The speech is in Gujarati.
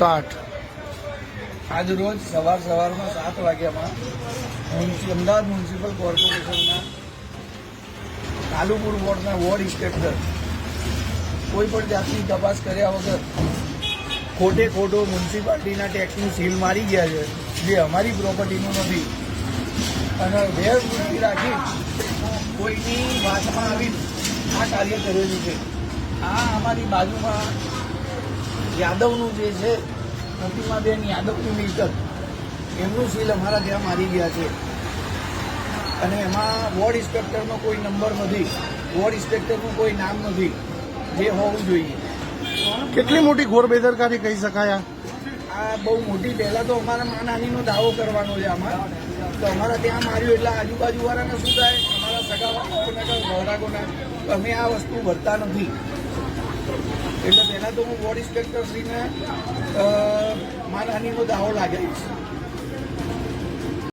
સ્ટાર્ટ. આજ રોજ સવારમાં 7 વાગ્યામાં અમદાવાદ મ્યુનિસિપલ કોર્પોરેશનના કાલુપુર વોર્ડના વોર્ડ ઇન્સ્પેક્ટર કોઈ પણ જાતની તપાસ કર્યા વગર ખોટો મ્યુનિસિપાલિટીના ટેક્સની સીલ મારી ગયા છે, જે અમારી પ્રોપર્ટીનું નથી, અને વેરવૃત્તિ રાખી કોઈની વાતમાં આવી આ કાર્ય કરેલું છે. આ અમારી બાજુમાં યાદવનું જે છે, પ્રતિમાબેન યાદવની મિલકત, એમનું સીલ અમારા ત્યાં મારી ગયા છે, અને એમાં વોર્ડ ઇન્સ્પેક્ટરનો કોઈ નંબર નથી, વોર્ડ ઇન્સ્પેક્ટરનું કોઈ નામ નથી, જે હોવું જોઈએ. કેટલી મોટી ઘોર બેદરકારી કહી શકાય? આ બહુ મોટી. પહેલાં તો અમારા માનહાનિનો દાવો કરવાનો છે આમાં, તો અમારા ત્યાં માર્યું એટલે આજુબાજુવાળાને શું થાય, અમારા સગાવાળાઓને કે ઘોરાકોને અમે આ વસ્તુ ભરતા નથી. એટલે પહેલાં તો હું વોર્ડ ઇન્સ્પેક્ટરશ્રીને માનહાનિનો દાવો લાગીશ.